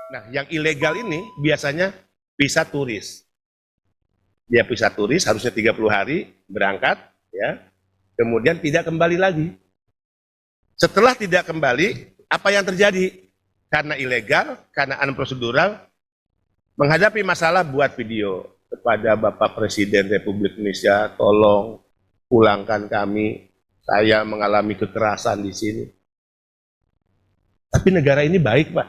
Nah, yang ilegal ini biasanya visa turis. Dia visa turis harusnya 30 hari berangkat, ya. Kemudian tidak kembali lagi. Setelah tidak kembali, apa yang terjadi? Karena ilegal, karena unprocedural, menghadapi masalah buat video kepada Bapak Presiden Republik Indonesia, tolong pulangkan kami, saya mengalami kekerasan di sini. Tapi negara ini baik, Pak.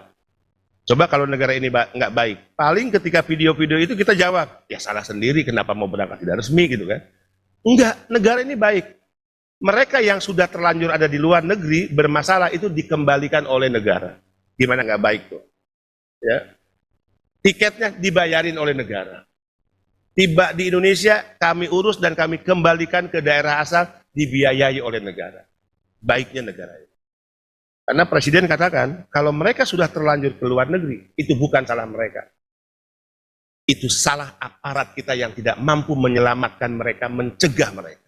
Coba kalau negara ini nggak baik, paling ketika video-video itu kita jawab, ya salah sendiri, kenapa mau berangkat tidak resmi gitu kan? Enggak, negara ini baik. Mereka yang sudah terlanjur ada di luar negeri bermasalah itu dikembalikan oleh negara. Gimana nggak baik tuh? Ya, tiketnya dibayarin oleh negara. Tiba di Indonesia, kami urus dan kami kembalikan ke daerah asal, dibiayai oleh negara. Baiknya negara itu. Karena Presiden katakan, kalau mereka sudah terlanjur ke luar negeri, itu bukan salah mereka. Itu salah aparat kita yang tidak mampu menyelamatkan mereka, mencegah mereka.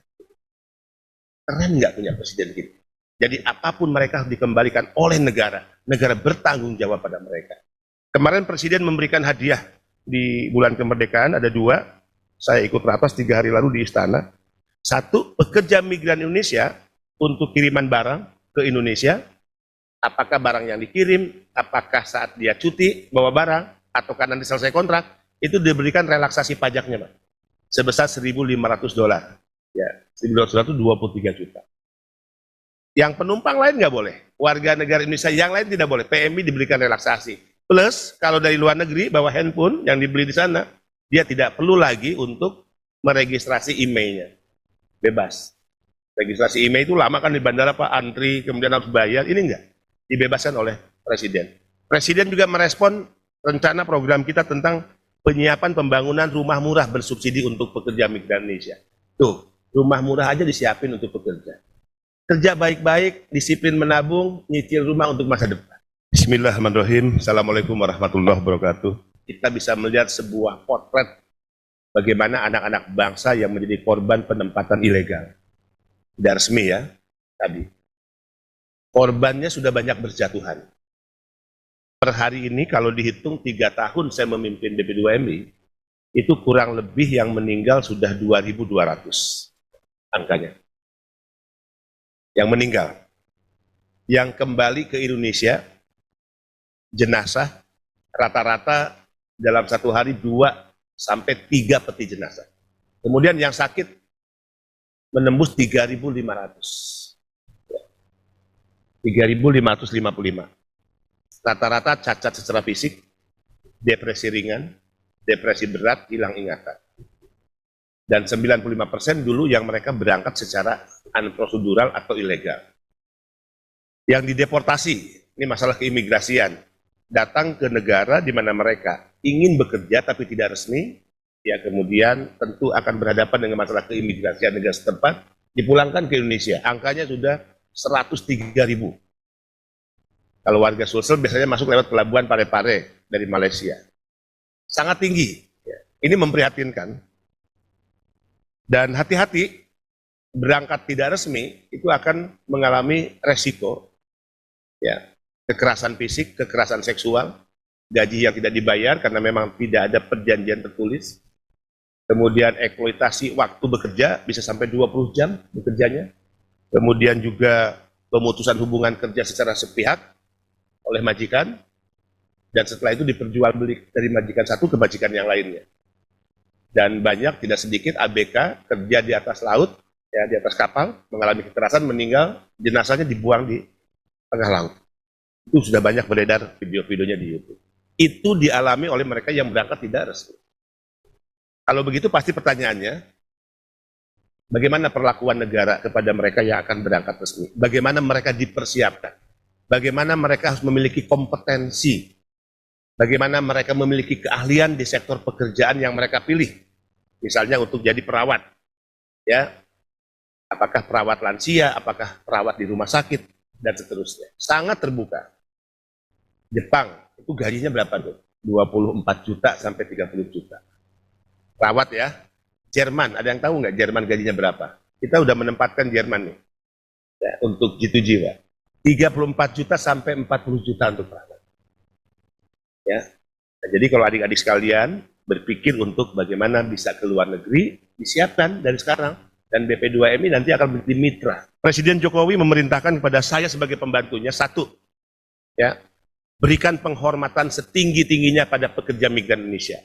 Keren nggak punya Presiden gitu? Jadi apapun mereka harus dikembalikan oleh negara. Negara bertanggung jawab pada mereka. Kemarin Presiden memberikan hadiah di bulan kemerdekaan, ada 2. Saya ikut rapat 3 hari lalu di Istana. 1, pekerja migran Indonesia untuk kiriman barang ke Indonesia. Apakah barang yang dikirim, apakah saat dia cuti bawa barang, atau karena selesai kontrak, itu diberikan relaksasi pajaknya, Pak. Sebesar $1.500. Ya, $1.500 itu 23 juta. Yang penumpang lain nggak boleh. Warga negara Indonesia yang lain tidak boleh. PMI diberikan relaksasi. Plus, kalau dari luar negeri, bawa handphone yang dibeli di sana, dia tidak perlu lagi untuk meregistrasi emailnya. Bebas. Registrasi email itu lama kan di bandara, Pak, antri, kemudian harus bayar. Ini enggak. Dibebaskan oleh Presiden. Presiden juga merespon rencana program kita tentang penyiapan pembangunan rumah murah bersubsidi untuk pekerja migran Indonesia. Tuh, rumah murah aja disiapin untuk pekerja. Kerja baik-baik, disiplin menabung, nyicil rumah untuk masa depan. Bismillahirrahmanirrahim. Assalamualaikum warahmatullahi wabarakatuh. Kita bisa melihat sebuah potret bagaimana anak-anak bangsa yang menjadi korban penempatan ilegal. Tidak resmi ya, tadi. Korbannya sudah banyak berjatuhan. Per hari ini kalau dihitung 3 tahun saya memimpin BP2MI, itu kurang lebih yang meninggal sudah 2.200 angkanya. Yang meninggal. Yang kembali ke Indonesia, jenazah rata-rata dalam 1 hari 2 sampai 3 peti jenazah. Kemudian yang sakit menembus 3.500. 3.555. Rata-rata cacat secara fisik, depresi ringan, depresi berat, hilang ingatan. Dan 95% dulu yang mereka berangkat secara unprocedural atau ilegal. Yang dideportasi, ini masalah keimigrasian, datang ke negara di mana mereka ingin bekerja tapi tidak resmi, ya kemudian tentu akan berhadapan dengan masalah keimigrasian negara setempat, dipulangkan ke Indonesia. Angkanya sudah 103.000. Kalau warga Sulsel biasanya masuk lewat pelabuhan Parepare dari Malaysia. Sangat tinggi. Ini memprihatinkan. Dan hati-hati, berangkat tidak resmi itu akan mengalami resiko, ya, kekerasan fisik, kekerasan seksual, gaji yang tidak dibayar karena memang tidak ada perjanjian tertulis. Kemudian eksploitasi waktu bekerja, bisa sampai 20 jam bekerjanya. Kemudian juga pemutusan hubungan kerja secara sepihak oleh majikan, dan setelah itu diperjualbelikan dari majikan satu ke majikan yang lainnya. Dan banyak, tidak sedikit ABK kerja di atas laut, ya, di atas kapal, mengalami kekerasan, meninggal, jenazahnya dibuang di tengah laut. Itu sudah banyak beredar video-videonya di YouTube. Itu dialami oleh mereka yang berangkat tidak resmi. Kalau begitu pasti pertanyaannya, bagaimana perlakuan negara kepada mereka yang akan berangkat resmi? Bagaimana mereka dipersiapkan? Bagaimana mereka harus memiliki kompetensi? Bagaimana mereka memiliki keahlian di sektor pekerjaan yang mereka pilih? Misalnya untuk jadi perawat, ya, apakah perawat lansia, apakah perawat di rumah sakit, dan seterusnya. Sangat terbuka. Jepang, itu gajinya berapa tuh? 24 juta sampai 30 juta. Perawat ya. Jerman, ada yang tahu nggak Jerman gajinya berapa? Kita udah menempatkan Jerman nih, ya, untuk G2G, Pak. 34 juta sampai 40 juta untuk perawat. Ya. Nah, jadi kalau adik-adik sekalian berpikir untuk bagaimana bisa ke luar negeri, disiapkan dari sekarang. Dan BP2MI nanti akan menjadi mitra. Presiden Jokowi memerintahkan kepada saya sebagai pembantunya, satu, ya, berikan penghormatan setinggi-tingginya pada pekerja migran Indonesia.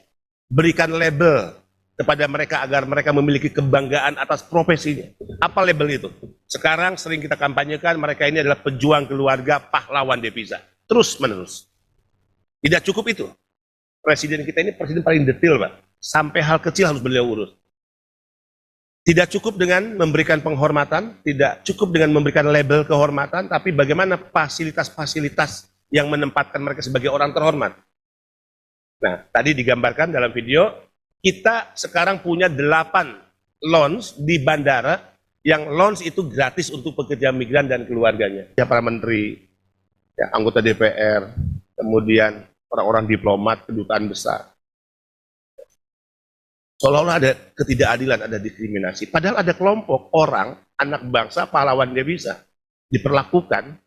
Berikan label kepada mereka agar mereka memiliki kebanggaan atas profesinya. Apa label itu? Sekarang sering kita kampanyekan mereka ini adalah pejuang keluarga, pahlawan devisa. Terus menerus. Tidak cukup itu. Presiden kita ini presiden paling detail, Pak. Sampai hal kecil harus beliau urus. Tidak cukup dengan memberikan penghormatan, tidak cukup dengan memberikan label kehormatan, tapi bagaimana fasilitas-fasilitas yang menempatkan mereka sebagai orang terhormat. Nah, tadi digambarkan dalam video, kita sekarang punya 8 lounge di bandara, yang lounge itu gratis untuk pekerja migran dan keluarganya. Ya, para menteri, ya, anggota DPR, kemudian orang-orang diplomat, kedutaan besar. Seolah-olah ada ketidakadilan, ada diskriminasi. Padahal ada kelompok orang, anak bangsa, pahlawan devisa, diperlakukan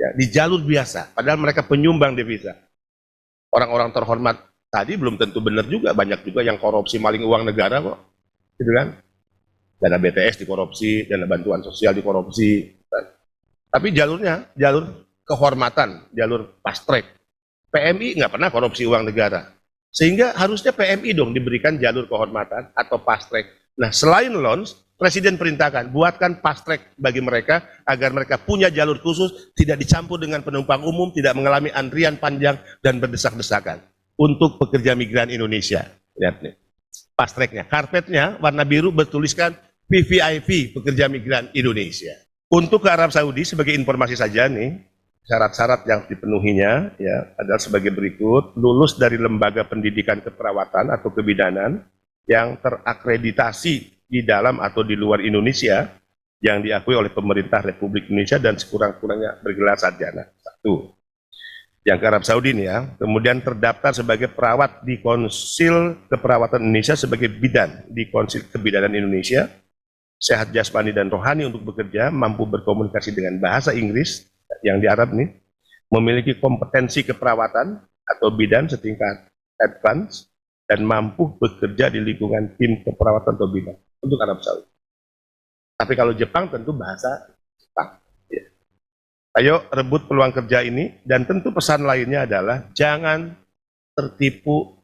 ya, di jalur biasa. Padahal mereka penyumbang devisa. Orang-orang terhormat tadi belum tentu benar juga. Banyak juga yang korupsi maling uang negara kok. Gitu kan? Dana BTS dikorupsi, dana bantuan sosial dikorupsi. Tapi jalurnya, jalur kehormatan, jalur fast track. PMI nggak pernah korupsi uang negara. Sehingga harusnya PMI dong diberikan jalur kehormatan atau fast track. Nah, selain lounge, Presiden perintahkan buatkan fast track bagi mereka agar mereka punya jalur khusus, tidak dicampur dengan penumpang umum, tidak mengalami antrian panjang dan berdesak-desakan. Untuk pekerja migran Indonesia. Lihat nih, fast tracknya, karpetnya warna biru bertuliskan VVIP pekerja migran Indonesia. Untuk ke Arab Saudi, sebagai informasi saja nih, syarat-syarat yang dipenuhinya ya adalah sebagai berikut: lulus dari lembaga pendidikan keperawatan atau kebidanan yang terakreditasi di dalam atau di luar Indonesia yang diakui oleh pemerintah Republik Indonesia dan sekurang-kurangnya bergelar sarjana. Satu. Yang ke Arab Saudi ini ya. Kemudian terdaftar sebagai perawat di Konsil Keperawatan Indonesia sebagai bidan di Konsil Kebidanan Indonesia, sehat jasmani dan rohani untuk bekerja, mampu berkomunikasi dengan bahasa Inggris yang di Arab nih, memiliki kompetensi keperawatan atau bidan setingkat advance, dan mampu bekerja di lingkungan tim keperawatan atau bidan untuk Arab Saudi. Tapi kalau Jepang tentu bahasa Jepang. Ya. Ayo rebut peluang kerja ini, dan tentu pesan lainnya adalah jangan tertipu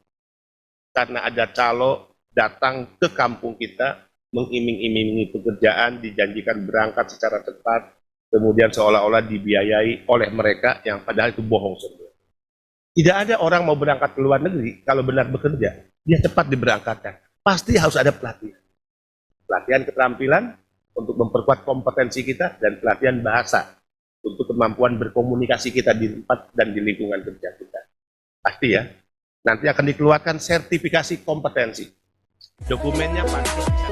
karena ada calo datang ke kampung kita, mengiming-imingi pekerjaan, dijanjikan berangkat secara cepat, kemudian seolah-olah dibiayai oleh mereka yang padahal itu bohong semua. Tidak ada orang mau berangkat ke luar negeri kalau benar bekerja, dia cepat diberangkatkan. Pasti harus ada pelatihan. Pelatihan keterampilan untuk memperkuat kompetensi kita dan pelatihan bahasa untuk kemampuan berkomunikasi kita di tempat dan di lingkungan kerja kita. Pasti ya. Nanti akan dikeluarkan sertifikasi kompetensi. Dokumennya pasti bisa.